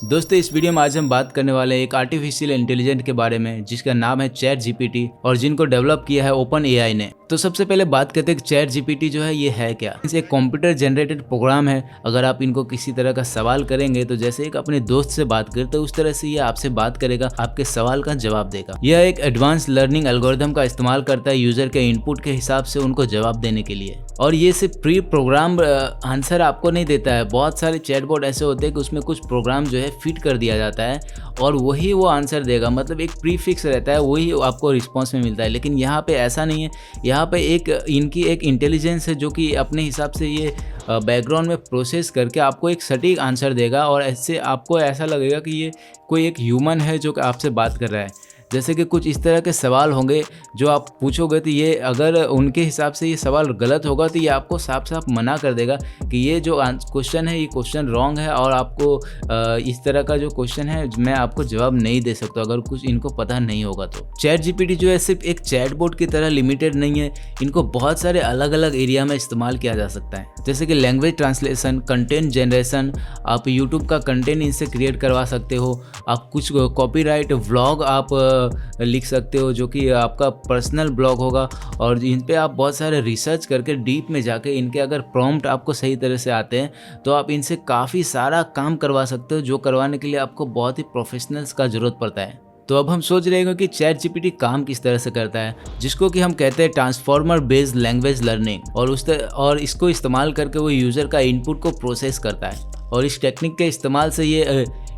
दोस्तों इस वीडियो में आज हम बात करने वाले हैं एक आर्टिफिशियल इंटेलिजेंट के बारे में जिसका नाम है चैट जीपीटी और जिनको डेवलप किया है ओपन एआई ने। तो सबसे पहले बात करते हैं कि चैट जीपीटी जो है ये है क्या। इसे एक कंप्यूटर जनरेटेड प्रोग्राम है। अगर आप इनको किसी तरह का सवाल करेंगे तो जैसे एक अपने दोस्त से बात करते उस तरह से ये आपसे बात करेगा, आपके सवाल का जवाब देगा। यह एक एडवांस लर्निंग एल्गोरिथम का इस्तेमाल करता है यूजर के इनपुट के हिसाब से उनको जवाब देने के लिए। और ये सिर्फ प्री प्रोग्राम आंसर आपको नहीं देता है। बहुत सारे चैटबॉट ऐसे होते हैं कि उसमें कुछ प्रोग्राम जो है फिट कर दिया जाता है और वही वो आंसर देगा, मतलब एक प्री फिक्स रहता है, वही आपको रिस्पॉन्स में मिलता है। लेकिन यहाँ पे ऐसा नहीं है। यहाँ पे इनकी एक इंटेलिजेंस है जो कि अपने हिसाब से ये बैकग्राउंड में प्रोसेस करके आपको एक सटीक आंसर देगा और ऐसे आपको ऐसा लगेगा कि ये कोई एक ह्यूमन है जो कि आपसे बात कर रहा है। जैसे कि कुछ इस तरह के सवाल होंगे जो आप पूछोगे तो ये अगर उनके हिसाब से ये सवाल गलत होगा तो ये आपको साफ साफ मना कर देगा कि ये जो क्वेश्चन है ये क्वेश्चन रॉन्ग है और आपको इस तरह का जो क्वेश्चन है मैं आपको जवाब नहीं दे सकता अगर कुछ इनको पता नहीं होगा। तो चैट जीपीटी जो है सिर्फ एक चैटबॉट की तरह लिमिटेड नहीं है। इनको बहुत सारे अलग अलग एरिया में इस्तेमाल किया जा सकता है, जैसे कि लैंग्वेज ट्रांसलेशन, कंटेंट जनरेशन। आप यूट्यूब का कंटेंट इनसे क्रिएट करवा सकते हो। आप कुछ कॉपीराइट व्लॉग आप लिख सकते हो जो कि आपका पर्सनल ब्लॉग होगा और इन पे आप बहुत सारे रिसर्च करके डीप में जाके इनके अगर प्रॉम्प्ट आपको सही तरह से आते हैं तो आप इनसे काफ़ी सारा काम करवा सकते हो, जो करवाने के लिए आपको बहुत ही प्रोफेशनल्स का ज़रूरत पड़ता है। तो अब हम सोच रहे हैं कि चैट जीपीटी काम किस तरह से करता है, जिसको कि हम कहते हैं ट्रांसफॉर्मर बेस्ड लैंग्वेज लर्निंग। और इसको इस्तेमाल करके वो यूज़र का इनपुट को प्रोसेस करता है और इस टेक्निक के इस्तेमाल से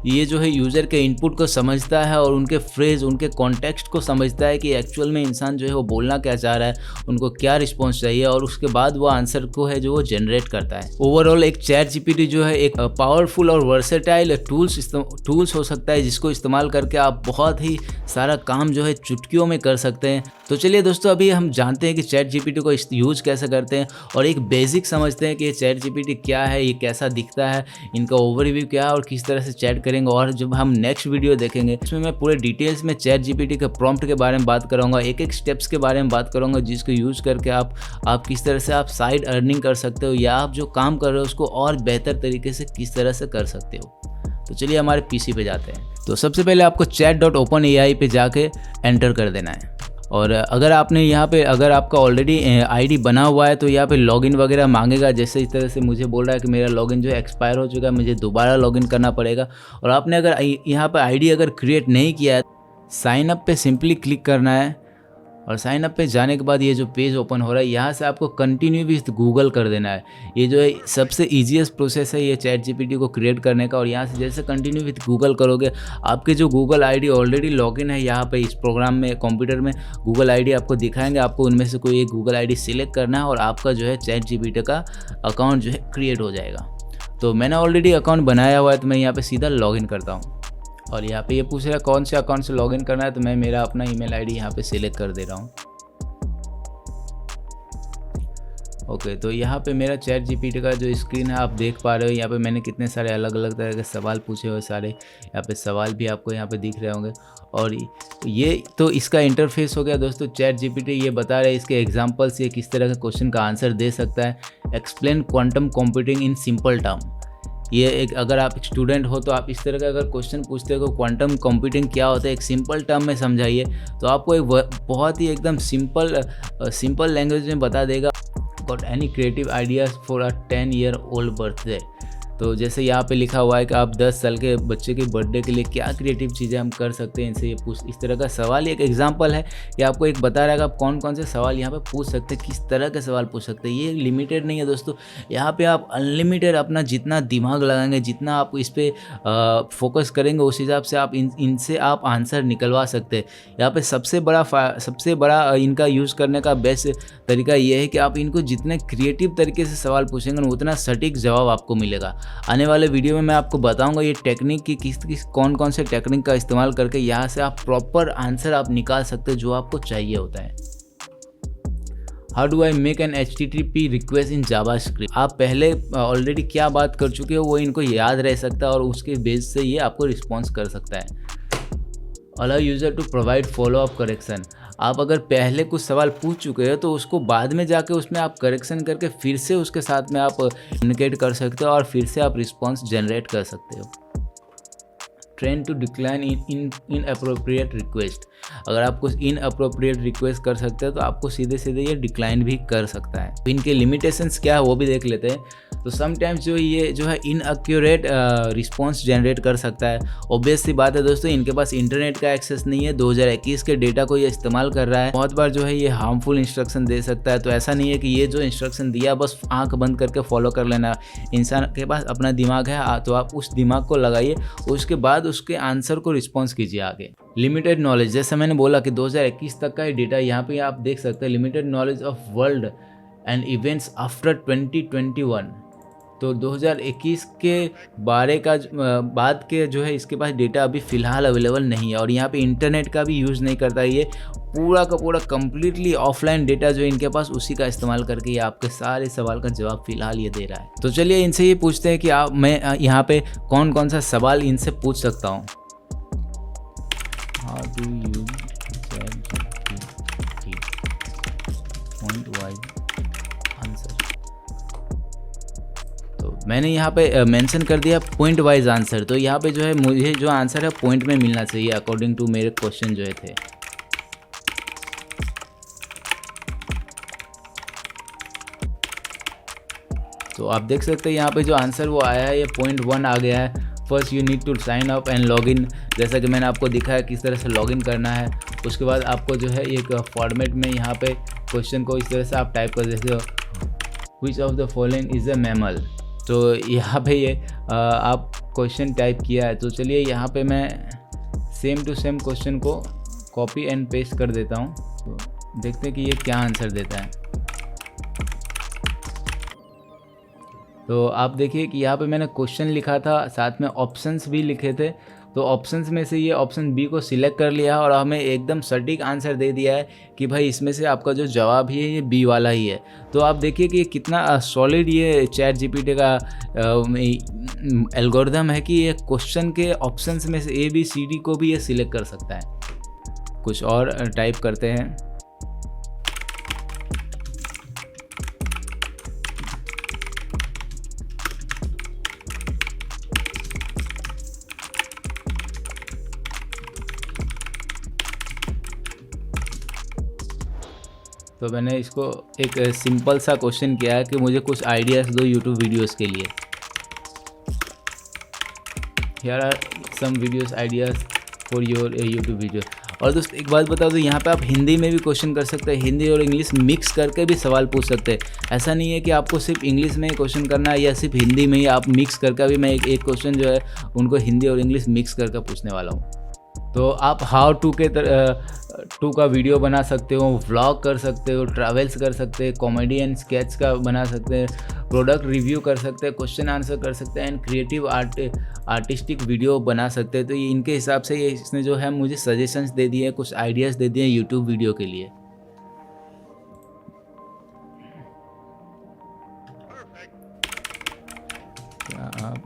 ये जो है यूज़र के इनपुट को समझता है और उनके फ्रेज, उनके कॉन्टेक्स्ट को समझता है कि एक्चुअल में इंसान जो है वो बोलना क्या चाह रहा है, उनको क्या रिस्पॉन्स चाहिए और उसके बाद वो आंसर को है जो वो जनरेट करता है। ओवरऑल एक चैट जीपीटी जो है एक पावरफुल और वर्सेटाइल टूल्स हो सकता है जिसको इस्तेमाल करके आप बहुत ही सारा काम जो है चुटकियों में कर सकते हैं। तो चलिए दोस्तों अभी हम जानते हैं कि चैट जीपीटी को यूज़ कैसे करते हैं और एक बेसिक समझते हैं कि ये चैट जीपीटी क्या है, ये कैसा दिखता है, इनका ओवरव्यू क्या है और किस तरह से चैट करेंगे। और जब हम नेक्स्ट वीडियो देखेंगे इसमें मैं पूरे डिटेल्स में चैट जीपीटी के प्रॉम्प्ट के बारे में बात करूँगा, एक एक स्टेप्स के बारे में बात करूँगा जिसको यूज़ करके आप किस तरह से आप साइड अर्निंग कर सकते हो या आप जो काम कर रहे हो उसको और बेहतर तरीके से किस तरह से कर सकते हो। तो चलिए हमारे पीसी पे जाते हैं। तो सबसे पहले आपको chat.openai पे जाके एंटर कर देना है और अगर आपने यहाँ पे अगर आपका ऑलरेडी आईडी बना हुआ है तो यहाँ पे लॉगिन वगैरह मांगेगा। जैसे इस तरह से मुझे बोल रहा है कि मेरा लॉगिन जो एक्सपायर हो चुका है, मुझे दोबारा लॉगिन करना पड़ेगा। और आपने अगर यहाँ पे आईडी अगर क्रिएट नहीं किया है, साइन अप पे सिंपली क्लिक करना है और साइन अप पे जाने के बाद ये जो पेज ओपन हो रहा है यहाँ से आपको कंटिन्यू विथ गूगल कर देना है। ये जो है सबसे ईजीएस्ट प्रोसेस है ये चैट जीपीटी को क्रिएट करने का। और यहाँ से जैसे कंटिन्यू विथ गूगल करोगे आपके जो गूगल आईडी ऑलरेडी लॉगिन है यहाँ पे इस प्रोग्राम में, कंप्यूटर में गूगल आईडी आपको दिखाएंगे। आपको उनमें से कोई एक गूगल आईडी सिलेक्ट करना है और आपका जो है चैट जीपीटी का अकाउंट जो है क्रिएट हो जाएगा। तो मैंने ऑलरेडी अकाउंट बनाया हुआ है तो मैं यहाँ पर सीधा लॉगिन करता हूँ और यहाँ पे ये पूछ रहा है कौन से अकाउंट से लॉगिन करना है, तो मैं मेरा अपना ईमेल आईडी यहाँ पे सिलेक्ट कर दे रहा हूँ। ओके, तो यहाँ पे मेरा चैट जीपीटी का जो स्क्रीन है आप देख पा रहे हो। यहाँ पे मैंने कितने सारे अलग अलग तरह के सवाल पूछे हुए, सारे यहाँ पे सवाल भी आपको यहाँ पे दिख रहे होंगे। और ये तो इसका इंटरफेस हो गया दोस्तों। चैट जीपीटी ये बता रहे हैं इसके एग्जांपल्स, ये किस तरह के क्वेश्चन का आंसर दे सकता है। Explain quantum computing in simple term. ये एक अगर आप एक स्टूडेंट हो तो आप इस तरह का अगर क्वेश्चन पूछते हो क्वांटम कंप्यूटिंग क्या होता है एक सिंपल टर्म में समझाइए, तो आपको एक बहुत ही एकदम सिंपल लैंग्वेज में बता देगा। Got any creative ideas for a 10-year old birthday. तो जैसे यहाँ पे लिखा हुआ है कि आप 10 साल के बच्चे के बर्थडे के लिए क्या क्रिएटिव चीज़ें हम कर सकते हैं, इनसे ये पूछ इस तरह का सवाल। एक एग्जांपल है कि आपको एक बता रहा है कि आप कौन कौन से सवाल यहाँ पे पूछ सकते हैं, किस तरह के सवाल पूछ सकते हैं। ये लिमिटेड नहीं है दोस्तों, यहाँ पे आप अनलिमिटेड अपना जितना दिमाग लगाएंगे, जितना आप इस पर फोकस करेंगे उस हिसाब से आप इनसे आप आंसर निकलवा सकते हैं। यहाँ पर सबसे बड़ा इनका यूज़ करने का बेस्ट तरीका ये है कि आप इनको जितने क्रिएटिव तरीके से सवाल पूछेंगे उतना सटीक जवाब आपको मिलेगा। आने वाले वीडियो में मैं आपको बताऊंगा ये टेक्निक की कौन से टेक्निक का इस्तेमाल करके यहाँ से आप प्रॉपर आंसर आप निकाल सकते हो जो आपको चाहिए होता है। How do I make an HTTP request in JavaScript. आप पहले ऑलरेडी क्या बात कर चुके हो वो इनको याद रह सकता है और उसके बेस से ये आपको रिस्पॉन्स कर सकता है। Allow user to provide follow up correction. आप अगर पहले कुछ सवाल पूछ चुके हो तो उसको बाद में जाके उसमें आप करेक्शन करके फिर से उसके साथ में आप कम्युनिकेट कर सकते हो और फिर से आप रिस्पॉन्स जनरेट कर सकते हो। Trained to decline inappropriate request. अगर आप कुछ इन अप्रोप्रिएट रिक्वेस्ट कर सकते हैं तो आपको सीधे सीधे ये डिक्लाइन भी कर सकता है। तो इनके लिमिटेशंस क्या है वो भी देख लेते हैं। तो समटाइम्स जो ये जो है इनअक्यूरेट रिस्पॉन्स जनरेट कर सकता है। ऑब्वियस सी बात है दोस्तों, इनके पास इंटरनेट का एक्सेस नहीं है, 2021 के डेटा को ये इस्तेमाल कर रहा है। बहुत बार जो है ये हार्मफुल इंस्ट्रक्शन दे सकता है। तो ऐसा नहीं है कि ये जो इंस्ट्रक्शन दिया बस आंख बंद करके फॉलो कर लेना। इंसान के पास अपना दिमाग है, तो आप उस दिमाग को लगाइए, उसके बाद उसके आंसर को रिस्पॉन्स कीजिए आगे। लिमिटेड नॉलेज, जैसे मैंने बोला कि 2021 तक का ये डेटा यहाँ पे आप देख सकते हैं। Limited knowledge of world and events after 2021। तो 2021 के बारे का बाद के जो है इसके पास डेटा अभी फ़िलहाल अवेलेबल नहीं है। और यहाँ पे इंटरनेट का भी यूज़ नहीं करता। ये पूरा का पूरा कम्प्लीटली ऑफलाइन डेटा जो इनके पास उसी का इस्तेमाल करके ये आपके सारे सवाल का जवाब फ़िलहाल ये दे रहा है। तो चलिए इनसे ये पूछते हैं कि मैं यहाँ पे कौन कौन सा सवाल इनसे पूछ सकता हूँ। How do you point wise answer. तो मैंने यहाँ पे मेंशन कर दिया पॉइंट वाइज आंसर। तो यहाँ पे जो है मुझे जो आंसर है पॉइंट में मिलना चाहिए अकॉर्डिंग टू मेरे क्वेश्चन जो थे। तो आप देख सकते हैं यहाँ पे जो आंसर वो आया है ये पॉइंट 1 आ गया है। First you need to sign up and log in, जैसा कि मैंने आपको दिखाया किस तरह से लॉग इन करना है। उसके बाद आपको जो है एक फॉर्मेट में यहाँ पे क्वेश्चन को इस तरह से आप टाइप कर देते हो, which of the following is a mammal. तो यहाँ पे ये आप क्वेश्चन टाइप किया है। तो चलिए यहाँ पे मैं सेम टू सेम क्वेश्चन को कॉपी एंड पेस्ट कर देता हूँ। तो देखते हैं कि ये क्या आंसर देता है। तो आप देखिए कि यहाँ पे मैंने क्वेश्चन लिखा था, साथ में ऑप्शंस भी लिखे थे। तो ऑप्शंस में से ये ऑप्शन बी को सिलेक्ट कर लिया और हमें एकदम सटीक आंसर दे दिया है कि भाई इसमें से आपका जो जवाब है ये बी वाला ही है। तो आप देखिए कि कितना सॉलिड ये चैट जीपीटी का एल्गोरिथम है कि ये क्वेश्चन के ऑप्शंस में से ABCD को भी ये सिलेक्ट कर सकता है। कुछ और टाइप करते हैं। तो मैंने इसको एक सिंपल सा क्वेश्चन किया है कि मुझे कुछ आइडियाज़ दो यूट्यूब वीडियोस के लिए। Here are some videos ideas for your YouTube video. और दोस्त एक बात बता दो, यहाँ पे आप हिंदी में भी क्वेश्चन कर सकते हैं, हिंदी और इंग्लिश मिक्स करके भी सवाल पूछ सकते हैं। ऐसा नहीं है कि आपको सिर्फ इंग्लिश में ही क्वेश्चन करना है या सिर्फ हिंदी में ही, आप मिक्स करके भी मैं एक क्वेश्चन जो है उनको हिंदी और इंग्लिश मिक्स करके पूछने वाला हूँ। तो आप हाउ टू का वीडियो बना सकते हो, व्लॉग कर सकते हो, ट्रैवल्स कर सकते हैं, कॉमेडी एंड स्केच का बना सकते हैं, प्रोडक्ट रिव्यू कर सकते हैं, क्वेश्चन आंसर कर सकते हैं एंड क्रिएटिव आर्टिस्टिक वीडियो बना सकते हैं। तो ये इनके हिसाब से ये इसने जो है मुझे सजेशंस दे दिए हैं, कुछ आइडियाज़ दे दिए हैं यूट्यूब वीडियो के लिए। क्या आप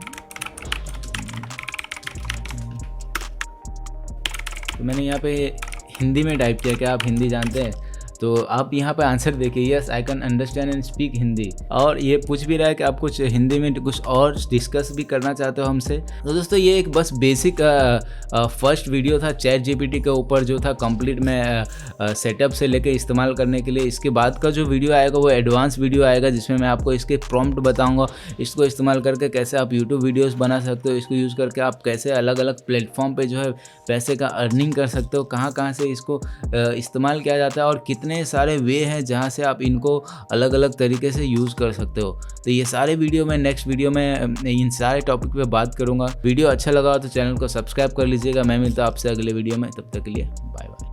तो मैंने यहाँ पे हिंदी में टाइप किया, क्या आप हिंदी जानते हैं? तो आप यहाँ पे आंसर देखिए, yes I can understand and speak Hindi. और ये पूछ भी रहा है कि आप कुछ हिंदी में कुछ और डिस्कस भी करना चाहते हो हमसे। तो दोस्तों ये एक बस बेसिक फर्स्ट वीडियो था चैट जीपीटी के ऊपर जो था कंप्लीट में सेटअप से लेके इस्तेमाल करने के लिए। इसके बाद का जो वीडियो आएगा वो एडवांस वीडियो आएगा जिसमें मैं आपको इसके प्रॉम्प्ट बताऊँगा, इसको इस्तेमाल करके कैसे आप यूट्यूब वीडियोज़ बना सकते हो, इसको यूज़ करके आप कैसे अलग अलग प्लेटफॉर्म पर जो है पैसे का अर्निंग कर सकते हो, कहाँ कहाँ से इसको इस्तेमाल किया जाता है और कितने सारे वे हैं जहाँ से आप इनको अलग अलग तरीके से यूज़ कर सकते हो। तो ये सारे वीडियो में नेक्स्ट वीडियो में इन सारे टॉपिक पे बात करूँगा। वीडियो अच्छा लगा तो चैनल को सब्सक्राइब कर लीजिएगा। मैं मिलता हूँ आपसे अगले वीडियो में, तब तक के लिए बाय बाय।